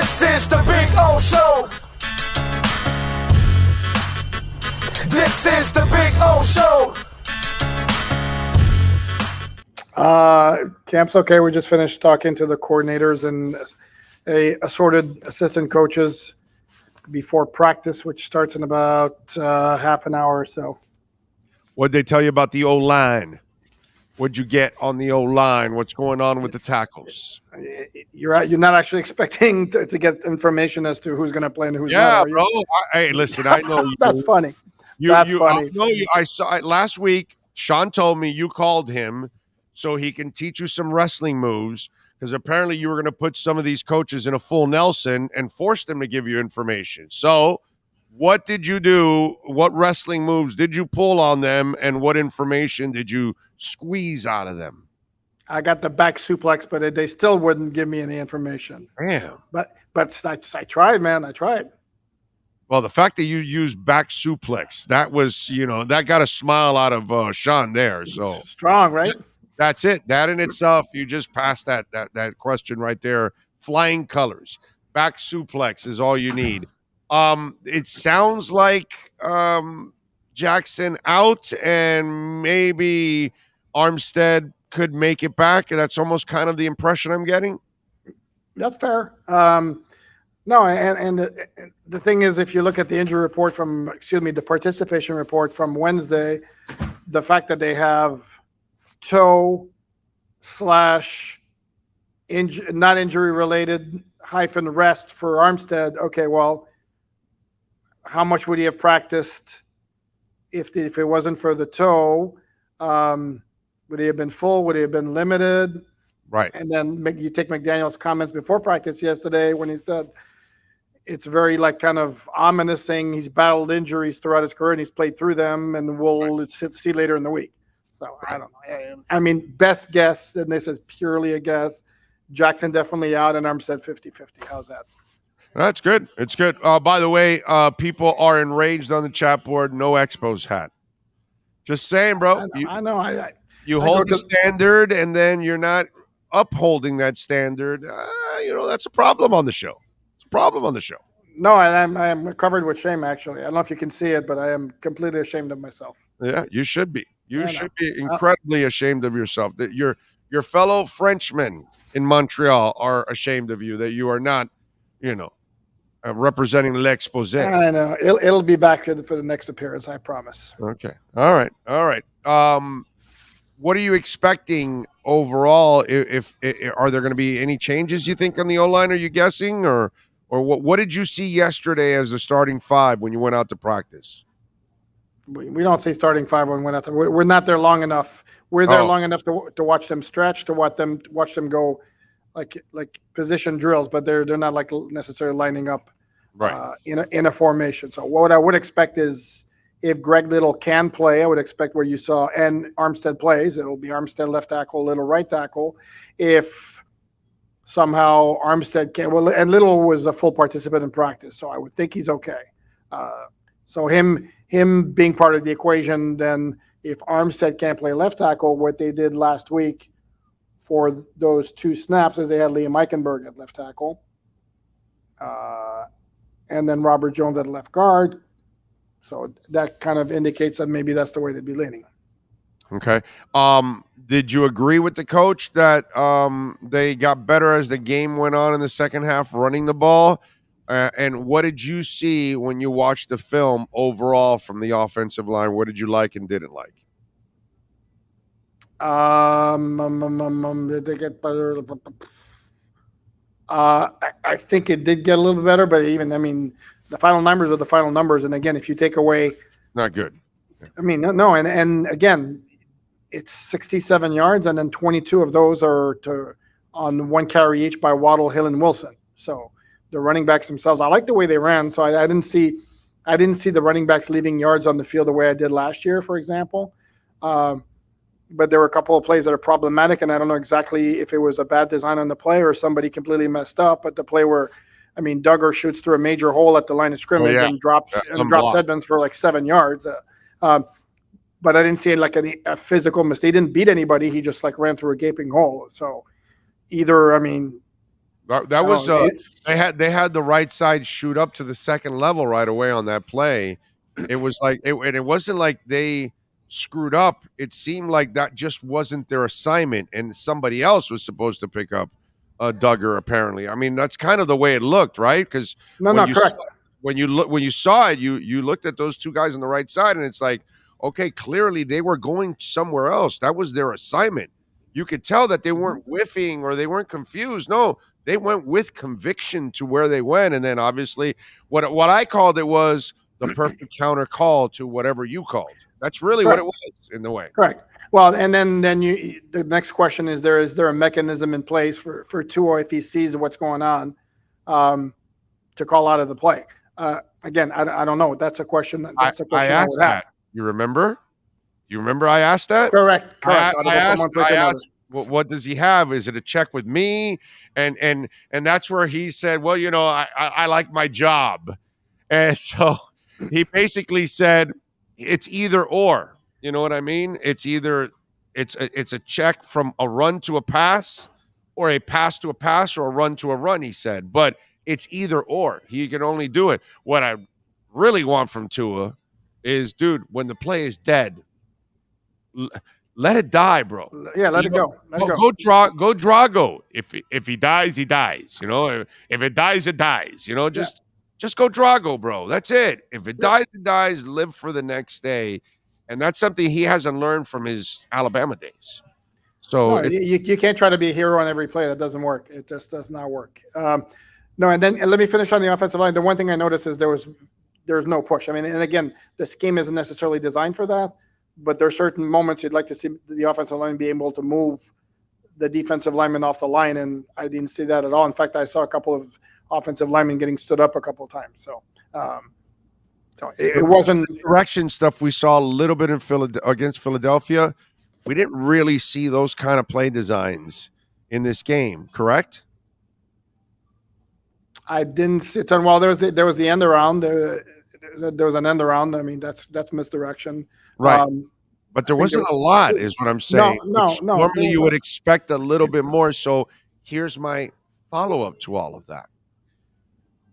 This is the Big O Show. This is the Big O Show. Camp's okay. We just finished talking to the coordinators and assorted assistant coaches before practice, which starts in about half an hour or so. What'd they tell you about the O-line? What'd you get on the O-line? What's going on with the tackles? You're not actually expecting to get information as to who's going to play and who's not. Yeah, bro. Hey, listen, I know you. That's funny. That's funny. I saw it last week. Sean told me you called him so he can teach you some wrestling moves, because apparently you were going to put some of these coaches in a full Nelson and force them to give you information. So what did you do? What wrestling moves did you pull on them, and what information did you squeeze out of them? I got the back suplex, but they still wouldn't give me any information. Damn. But I tried, man. I tried. Well, the fact that you used back suplex, that was, that got a smile out of Sean there. So strong, right? That's it. That in itself, you just passed that question right there. Flying colors. Back suplex is all you need. It sounds like Jackson out, and maybe Armstead could make it back. That's almost kind of the impression I'm getting. That's fair. No, and the thing is, if you look at the injury report the participation report from Wednesday, the fact that they have toe / not injury related - rest for Armstead. Okay, well, how much would he have practiced if it wasn't for the toe? Would he have been full? Would he have been limited? Right. And then you take McDaniel's comments before practice yesterday when he said it's very kind of ominous, saying he's battled injuries throughout his career and he's played through them, and we'll see later in the week. So I don't know. I mean, best guess, and this is purely a guess, Jackson definitely out and Armstead 50-50. How's that? That's good. It's good. By the way, people are enraged on the chat board. No Expos hat. Just saying, bro. I know. You hold the standard, and then you're not upholding that standard. That's a problem on the show. It's a problem on the show. No, and I am covered with shame, actually. I don't know if you can see it, but I am completely ashamed of myself. Yeah, you should be. You should be incredibly ashamed of yourself. That your fellow Frenchmen in Montreal are ashamed of you, that you are not, representing l'Exposé. I know. It'll be back for the next appearance, I promise. Okay. All right. What are you expecting overall? If are there going to be any changes, you think, on the O-line? Are you guessing, or what did you see yesterday as the starting five when you went out to practice? We don't say starting five when we went out there. We're not there long enough. We're there long enough to watch them stretch, to watch them go like position drills, but they're not necessarily lining up in a formation. So what I would expect is, if Greg Little can play, I would expect where you saw, and Armstead plays, it'll be Armstead left tackle, Little right tackle. If somehow Armstead can, and Little was a full participant in practice, so I would think he's okay. So him being part of the equation, then if Armstead can't play left tackle, what they did last week for those two snaps is they had Liam Eichenberg at left tackle, and then Robert Jones at left guard. So that kind of indicates that maybe that's the way they'd be leaning. Okay. Did you agree with the coach that they got better as the game went on in the second half running the ball? And what did you see when you watched the film overall from the offensive line? What did you like and didn't like? Did they get better? I think it did get a little bit better, but the final numbers are the final numbers. And again, if you take away, not good. No. And again, it's 67 yards, and then 22 of those are on one carry each by Waddle, Hill, and Wilson. So the running backs themselves, I like the way they ran. So I didn't see the running backs leaving yards on the field the way I did last year, for example. But there were a couple of plays that are problematic, and I don't know exactly if it was a bad design on the play or somebody completely messed up. But the play where, Duggar shoots through a major hole at the line of scrimmage and drops Edmonds for 7 yards. But I didn't see a physical mistake. He didn't beat anybody. He just ran through a gaping hole. So either, That was No, they had the right side shoot up to the second level right away on that play. It was like and it wasn't like they screwed up. It seemed like that just wasn't their assignment, and somebody else was supposed to pick up Duggar. Apparently, I mean that's kind of the way it looked, right? Because when no, correct. when you saw it, you looked at those two guys on the right side, and it's like, okay, clearly they were going somewhere else. That was their assignment. You could tell that they weren't whiffing or they weren't confused. No, they went with conviction to where they went, and then obviously, what I called it was the perfect counter call to whatever you called. That's really what it was in the way. Correct. Well, and then the next question is there a mechanism in place for Tua if he sees what's going on to call out of the play? Again, I don't know. That's a question. That's a question I asked would have. that. You remember? You remember I asked that? Correct. I asked what does he have? Is it a check with me? And that's where he said, well, I like my job. And so he basically said it's either or. You know what I mean? It's either it's a check from a run to a pass or a pass to a pass or a run to a run, he said. But it's either or. He can only do it. What I really want from Tua is, dude, when the play is dead, let it die, bro. Yeah, let it go. Go Drago. If he dies, he dies. If it dies, it dies. Just go Drago, bro. That's it. If it dies, it dies. Live for the next day, and that's something he hasn't learned from his Alabama days. So you can't try to be a hero on every play. That doesn't work. It just does not work. No, and let me finish on the offensive line. The one thing I noticed is there's no push. I mean, and again, the scheme isn't necessarily designed for that, but there are certain moments you'd like to see the offensive line be able to move the defensive lineman off the line, and I didn't see that at all. In fact, I saw a couple of offensive linemen getting stood up a couple of times. So it wasn't direction stuff we saw a little bit in against Philadelphia. We didn't really see those kind of play designs in this game, correct? I didn't see it. Well, there was the end around. There was an end around. I mean, that's misdirection. Right. But there wasn't a lot, is what I'm saying. No. Normally you would expect a little bit more. So here's my follow-up to all of that.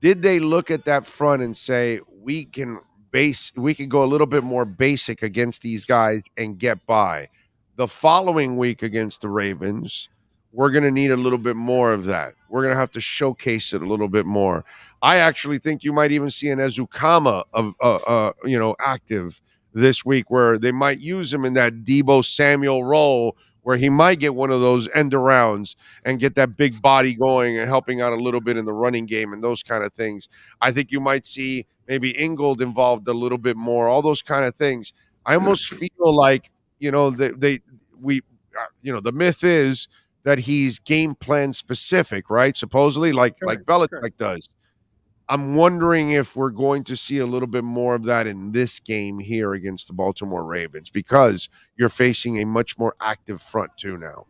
Did they look at that front and say, we can go a little bit more basic against these guys and get by? The following week against the Ravens, we're going to need a little bit more of that. We're going to have to showcase it a little bit more. I actually think you might even see an Ezukama active this week, where they might use him in that Deebo Samuel role, where he might get one of those end arounds and get that big body going and helping out a little bit in the running game and those kind of things. I think you might see maybe Ingold involved a little bit more, all those kind of things. I almost feel like, the myth is that he's game plan specific, right? Supposedly, like Belichick does. I'm wondering if we're going to see a little bit more of that in this game here against the Baltimore Ravens, because you're facing a much more active front too now.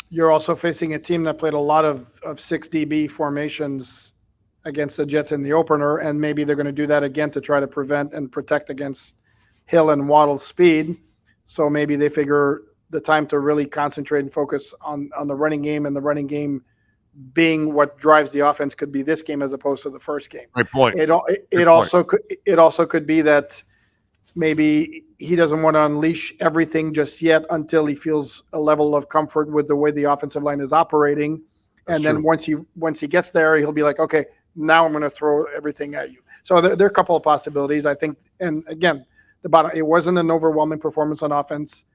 You're also facing a team that played a lot of 6 DB formations against the Jets in the opener, and maybe they're going to do that again to try to prevent and protect against Hill and Waddle's speed. So maybe they figure the time to really concentrate and focus on the running game, and the running game being what drives the offense could be this game as opposed to the first game. Great point. It also could be that maybe he doesn't want to unleash everything just yet until he feels a level of comfort with the way the offensive line is operating. And then once he gets there, he'll be like, okay, now I'm going to throw everything at you. So there are a couple of possibilities, I think. And again, it wasn't an overwhelming performance on offense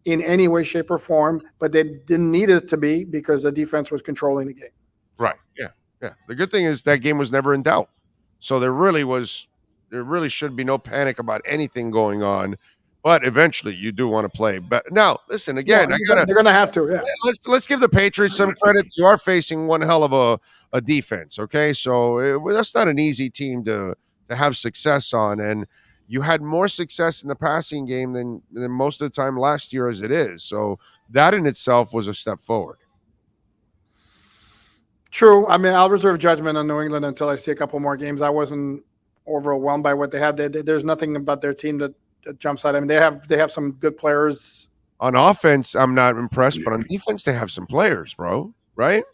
in any way, shape, or form, but they didn't need it to be because the defense was controlling the game. Right. Yeah. The good thing is that game was never in doubt. So there really should be no panic about anything going on. But eventually you do want to play. But now, listen, again, they're going to have to. Yeah. Let's give the Patriots some credit. You are facing one hell of a defense, okay? So that's not an easy team to have success on. And you had more success in the passing game than most of the time last year as it is. So that in itself was a step forward. True. I mean, I'll reserve judgment on New England until I see a couple more games. I wasn't overwhelmed by what they had. There's nothing about their team that jumps out. I mean, they have some good players. On offense, I'm not impressed, but on defense, they have some players, bro. Right?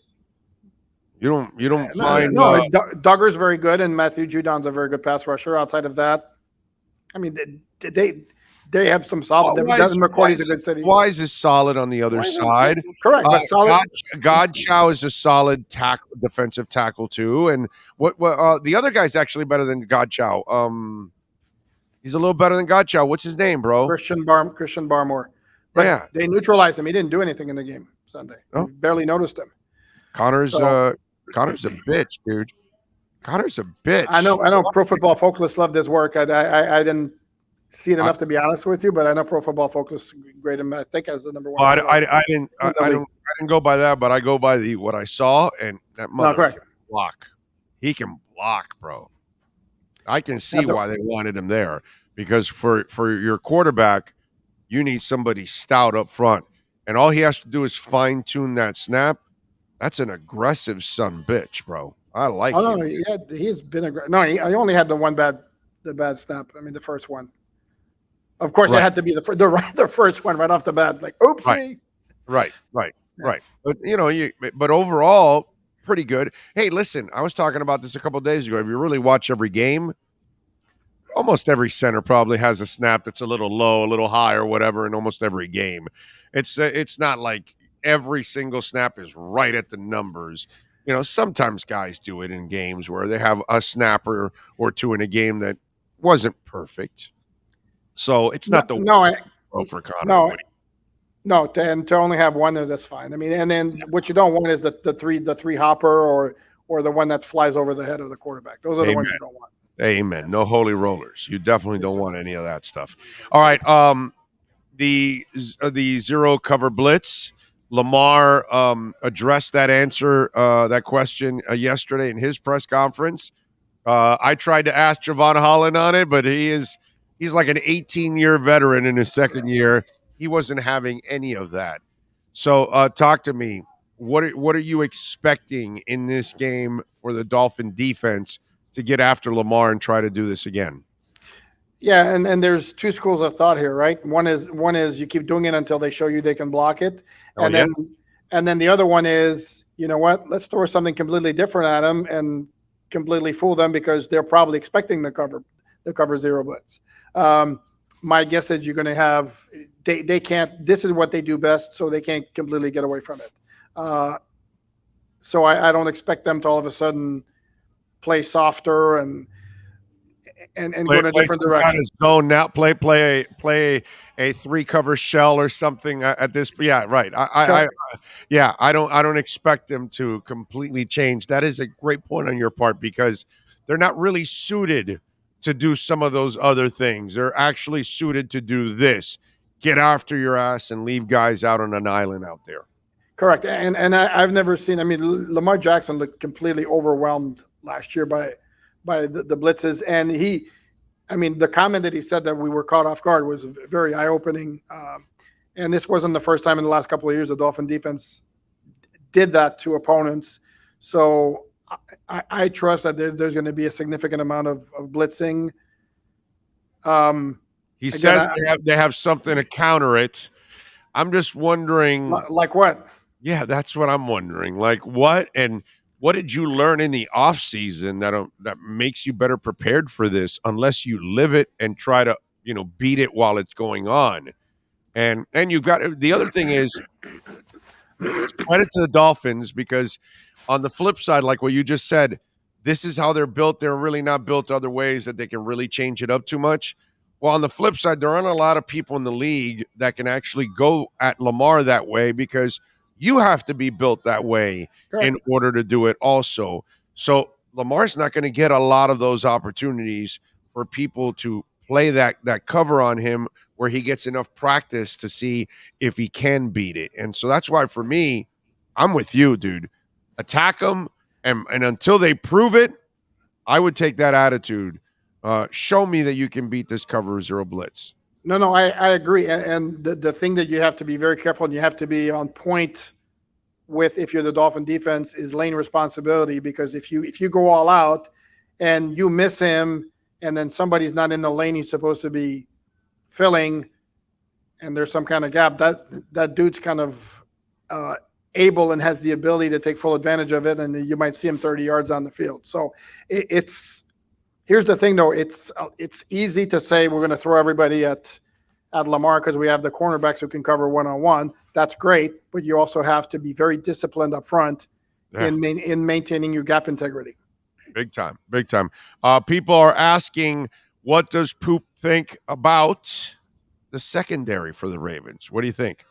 You don't find Duggar's very good, and Matthew Judon's a very good pass rusher. Outside of that, I mean, they have some solid. Devin McCourty's a good city. Wise is solid on the other side. Correct, but solid. Godchow is a solid defensive tackle too. And what the other guy's actually better than Godchow. He's a little better than Godchow. What's his name, bro? Christian Barmore. But yeah, they neutralized him. He didn't do anything in the game Sunday. Oh. Barely noticed him. Connor's a bitch, dude. Connor's a bitch. I know. Pro Football Focus loved his work. I didn't see it enough to be honest with you, but I know Pro Football Focus graded him, I think, as the number one. I didn't go by that, but I go by what I saw, and that mother can block. He can block, bro. I can see why they wanted him there, because for your quarterback, you need somebody stout up front, and all he has to do is fine tune that snap. That's an aggressive son bitch, bro. I like him. No, he's been aggressive. No, he only had the bad snap. I mean, the first one. Of course, it had to be the first one right off the bat. Like, oopsie. Right. But overall, pretty good. Hey, listen, I was talking about this a couple of days ago. If you really watch every game, almost every center probably has a snap that's a little low, a little high, or whatever in almost every game. It's not like every single snap is right at the numbers. Sometimes guys do it in games where they have a snapper or two in a game that wasn't perfect. So it's not the worst for Connor. No, and to only have one, that's fine. I mean, and then what you don't want is the three hopper or the one that flies over the head of the quarterback. Those are the ones you don't want. Amen. No holy rollers. You definitely don't want any of that stuff. All right. The zero cover blitz. Lamar addressed that question yesterday in his press conference. I tried to ask Javon Holland on it, but he's like an 18-year veteran in his second year. He wasn't having any of that. So talk to me. What are you expecting in this game for the Dolphin defense to get after Lamar and try to do this again? Yeah, and there's two schools of thought here, right? One is you keep doing it until they show you they can block it. And then the other one is, you know what, let's throw something completely different at them and completely fool them because they're probably expecting the cover zero blitz. My guess is you're going to have they can't. This is what they do best, so they can't completely get away from it. So I don't expect them to all of a sudden play softer and go in a different direction. Kind of zone now, play a three cover shell or something at this. Yeah, right. I don't expect them to completely change. That is a great point on your part because they're not really suited to do some of those other things. They're actually suited to do this. Get after your ass and leave guys out on an island out there. Correct. And I've never seen, I mean, Lamar Jackson looked completely overwhelmed last year by the blitzes. And the comment that he said that we were caught off guard was very eye-opening. And this wasn't the first time in the last couple of years the Dolphin defense did that to opponents. So I trust that there's going to be a significant amount of blitzing. He says they have something to counter it. I'm just wondering. Like what? Yeah, that's what I'm wondering. Like what? And what did you learn in the offseason that makes you better prepared for this unless you live it and try to, beat it while it's going on? And you've got the other thing is credit to the Dolphins because on the flip side, like what you just said, this is how they're built. They're really not built other ways that they can really change it up too much. Well, on the flip side, there aren't a lot of people in the league that can actually go at Lamar that way because you have to be built that way in order to do it also. So Lamar's not going to get a lot of those opportunities for people to play that cover on him where he gets enough practice to see if he can beat it. And so that's why for me, I'm with you, dude. Attack them, and until they prove it, I would take that attitude. Show me that you can beat this cover zero blitz. No, I agree. And the thing that you have to be very careful and you have to be on point with if you're the Dolphin defense is lane responsibility because if you go all out and you miss him and then somebody's not in the lane he's supposed to be filling and there's some kind of gap, that dude's kind of able and has the ability to take full advantage of it, and you might see him 30 yards on the field. So here's the thing, though. It's easy to say we're going to throw everybody at Lamar because we have the cornerbacks who can cover one-on-one. That's great, but you also have to be very disciplined up front in maintaining your gap integrity. Big time. People are asking, what does Poop think about the secondary for the Ravens? What do you think?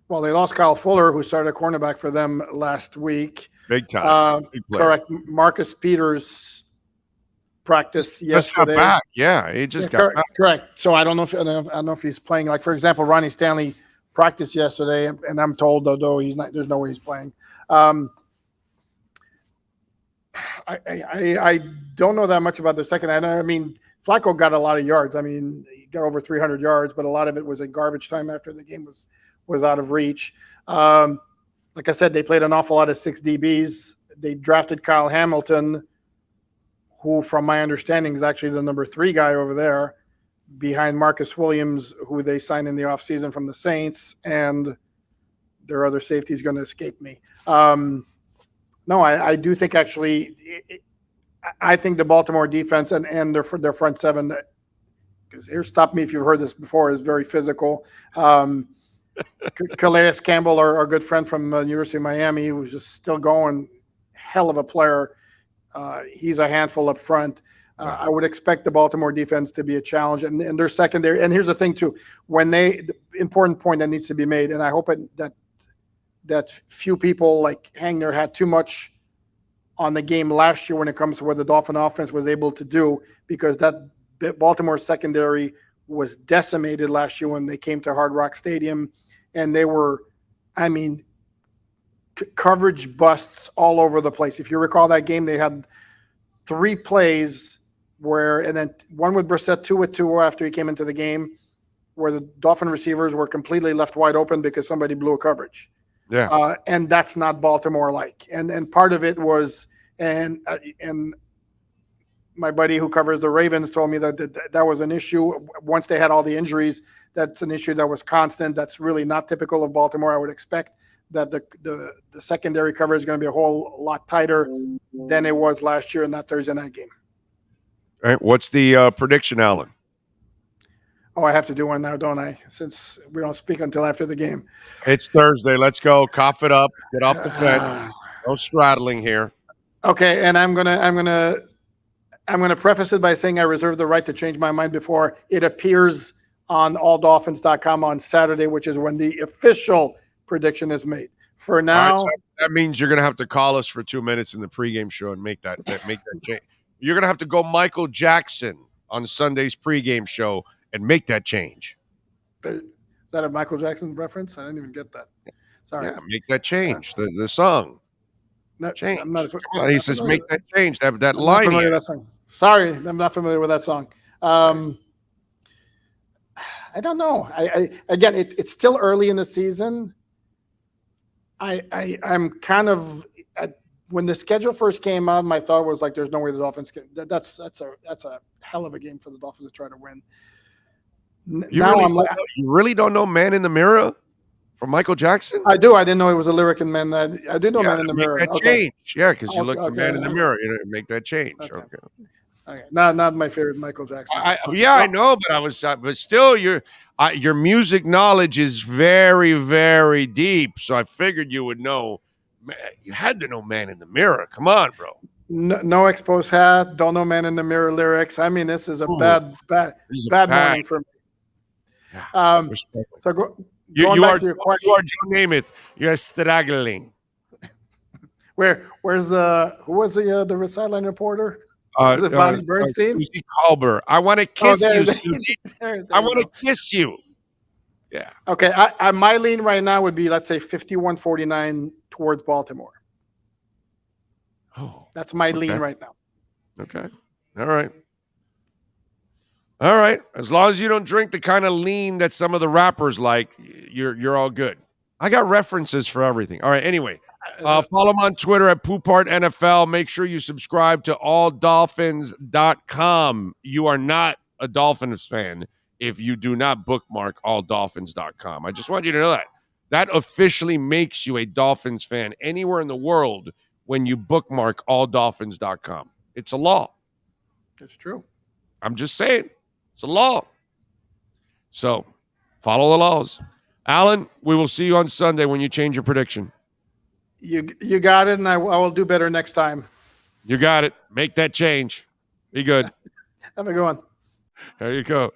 Well, they lost Kyle Fuller, who started a cornerback for them last week. Big time. Correct. Marcus Peters practiced yesterday. Got back. Yeah, he just got back. Correct. So I don't know if he's playing. Like, for example, Ronnie Stanley practiced yesterday, and I'm told though he's not. There's no way he's playing. I don't know that much about the second. I mean, Flacco got a lot of yards. I mean, he got over 300 yards, but a lot of it was in garbage time after the game was out of reach. Like I said, they played an awful lot of 6 DBs. They drafted Kyle Hamilton, who, from my understanding, is actually the number 3 guy over there, behind Marcus Williams, who they signed in the offseason from the Saints, and their other safety is going to escape me. No, I do think actually, I think the Baltimore defense and their front seven, because here, stop me if you've heard this before, is very physical. Calais Campbell, our good friend from the University of Miami, who's just still going, hell of a player. He's a handful up front. I would expect the Baltimore defense to be a challenge, and their secondary. And here's the thing too: the important point that needs to be made, and I hope that few people hang their hat too much on the game last year when it comes to what the Dolphin offense was able to do, because that Baltimore secondary was decimated last year when they came to Hard Rock Stadium, and they were, coverage busts all over the place. If you recall that game, they had 3 plays and then one with Brissett, 2 with Tua after he came into the game, where the Dolphin receivers were completely left wide open because somebody blew a coverage. Yeah. And that's not Baltimore-like. And part of it was, and my buddy who covers the Ravens told me that was an issue. Once they had all the injuries, that's an issue that was constant. That's really not typical of Baltimore. I would expect that the secondary cover is going to be a whole lot tighter than it was last year in that Thursday night game. All right. What's the prediction, Alain? Oh, I have to do one now, don't I? Since we don't speak until after the game. It's Thursday. Let's go. Cough it up. Get off the fence. No straddling here. Okay, and I'm gonna preface it by saying I reserve the right to change my mind before it appears on alldolphins.com on Saturday, which is when the official prediction is made. For now, right, so that means you're gonna have to call us for 2 minutes in the pregame show and make that change. You're gonna have to go Michael Jackson on Sunday's pregame show and make that change. Is that a Michael Jackson reference? I didn't even get that. Sorry. Yeah, make that change. The song. Change. I'm not, Come on, he says make that change. That I'm line. not familiar with that song. Sorry, I'm not familiar with that song. I don't know. Again, it's still early in the season. I'm kind of when the schedule first came out, my thought was there's no way the Dolphins can. That's a hell of a game for the Dolphins to try to win. You really don't know "Man in the Mirror" from Michael Jackson? I do. I didn't know it was a lyric in "Man." I do know "Man in the Mirror." Make that change. Yeah, because you look at "Man in the Mirror." Make that change. Okay. Not my favorite Michael Jackson. I know, but but still, your music knowledge is very, very deep. So I figured you would know. Man, you had to know "Man in the Mirror." Come on, bro. No expose hat. Don't know "Man in the Mirror" lyrics. This is a bad morning for me. Yeah, so going back to your question, you are Joe Namath. You're struggling. Where's who was the sideline reporter? Was it Bobby Bernstein? Susie Colbert. I want to kiss you, Susie. I want to kiss you. Yeah. Okay. My lean right now would be, let's say, 51-49 towards Baltimore. Oh, that's my lean right now. Okay. All right. As long as you don't drink the kind of lean that some of the rappers like, you're all good. I got references for everything. All right. Anyway, follow him on Twitter at Poupart NFL. Make sure you subscribe to alldolphins.com. You are not a Dolphins fan if you do not bookmark alldolphins.com. I just want you to know that. That officially makes you a Dolphins fan anywhere in the world when you bookmark alldolphins.com. It's a law. It's true. I'm just saying. It's a law. So follow the laws. Alan, we will see you on Sunday when you change your prediction. You got it, and I will do better next time. You got it. Make that change. Be good. Have a good one. There you go.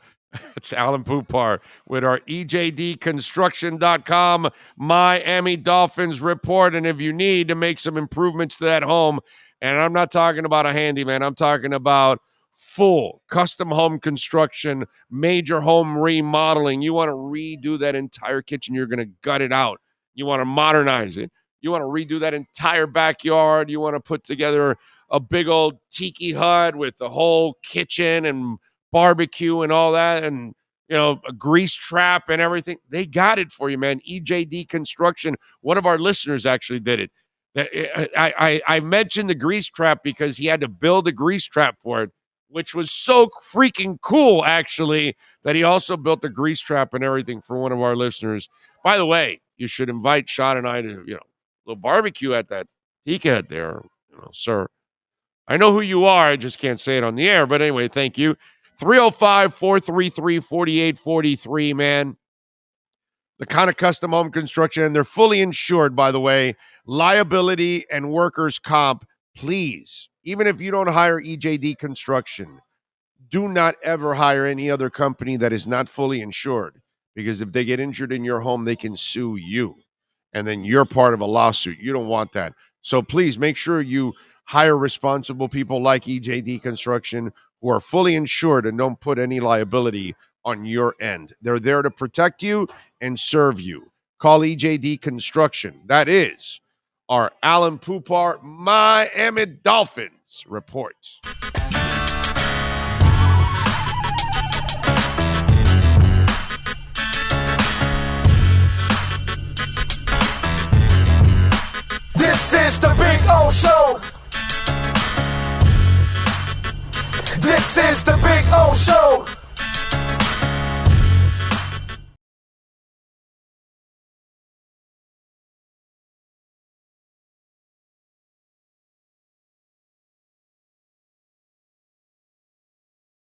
It's Alain Poupart with our EJDconstruction.com Miami Dolphins report. And if you need to make some improvements to that home, and I'm not talking about a handyman, I'm talking about full custom home construction, major home remodeling. You want to redo that entire kitchen. You're going to gut it out. You want to modernize it. You want to redo that entire backyard. You want to put together a big old tiki hut with the whole kitchen and barbecue and all that, and a grease trap and everything. They got it for you, man. EJD Construction. One of our listeners actually did it. I mentioned the grease trap because he had to build a grease trap for it, which was so freaking cool, actually, that he also built the grease trap and everything for one of our listeners. By the way, you should invite Sean and I to, a little barbecue at that tiki hut there, sir. I know who you are. I just can't say it on the air. But anyway, thank you. 305-433-4843, man. The kind of custom home construction, and they're fully insured, by the way. Liability and workers' comp, please. Even if you don't hire EJD Construction, do not ever hire any other company that is not fully insured. Because if they get injured in your home, they can sue you. And then you're part of a lawsuit. You don't want that. So please make sure you hire responsible people like EJD Construction who are fully insured and don't put any liability on your end. They're there to protect you and serve you. Call EJD Construction. That is our Alain Poupart Miami Dolphins report. This is the Big O Show. This is the Big O Show.